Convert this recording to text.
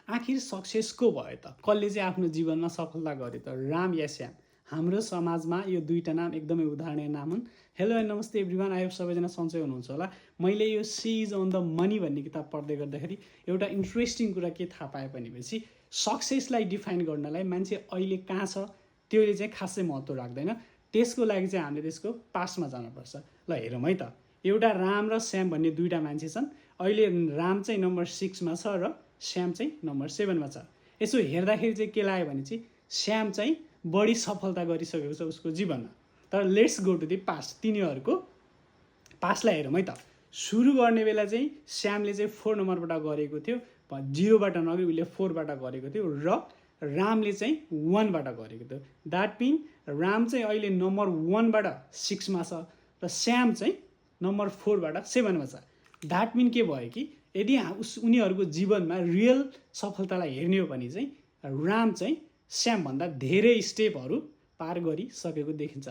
आखिर सक्सेस को भयो त? कसले चाहिँ आफ्नो जीवनमा सफलता गर्यो त? राम या श्याम? हाम्रो समाजमा यो दुईवटा नाम एकदमै उदाहरणीय नाम हुन्। हेलो एन्ड नमस्ते एभ्रिवान, आयो सबैजना सन्चै हुनुहुन्छ होला। मैले यो sea is on the money भन्ने किताब पढ्दै गर्दाखेरि एउटा इन्ट्रेस्टिङ कुरा के थाहा पाएँ भनेपछि सक्सेसलाई डिफाइन गर्नलाई मान्छे अहिले कहाँ छ त्यसले चाहिँ खासै महत्त्व राख्दैन। त्यसको लागि चाहिँ हामीले त्यसको पास्टमा जानुपर्छ। ल हेरौँ है त, एउटा राम र श्याम भन्ने दुईवटा मान्छे छन्। अहिले राम चाहिँ नम्बर 6 मा छ र श्याम चाहिँ नम्बर 7 मा छ। यसो हेर्दाखेरि चाहिँ के लाग्यो भने चाहिँ श्याम चाहिँ बढी सफलता गरिसकेको छ उसको जीवनमा। तर let's go to the past, तिनीहरूको पास्टलाई हेरौँ है त। सुरु गर्ने बेला चाहिँ श्यामले चाहिँ 4 नम्बरबाट गरेको थियो, 0 बाट नगरी उसले 4 बाट गरेको थियो र रामले चाहिँ 1 बाट गरेको थियो। द्याट मिन राम चाहिँ अहिले नम्बर 1 बाट 6 मा छ र श्याम चाहिँ नम्बर 4 बाट 7 मा छ। द्याट मिन के भयो कि यदि उनीहरूको जीवनमा रियल सफलतालाई हेर्ने हो भने चाहिँ राम चाहिँ श्यामभन्दा धेरै स्टेपहरू पार गरिसकेको देखिन्छ।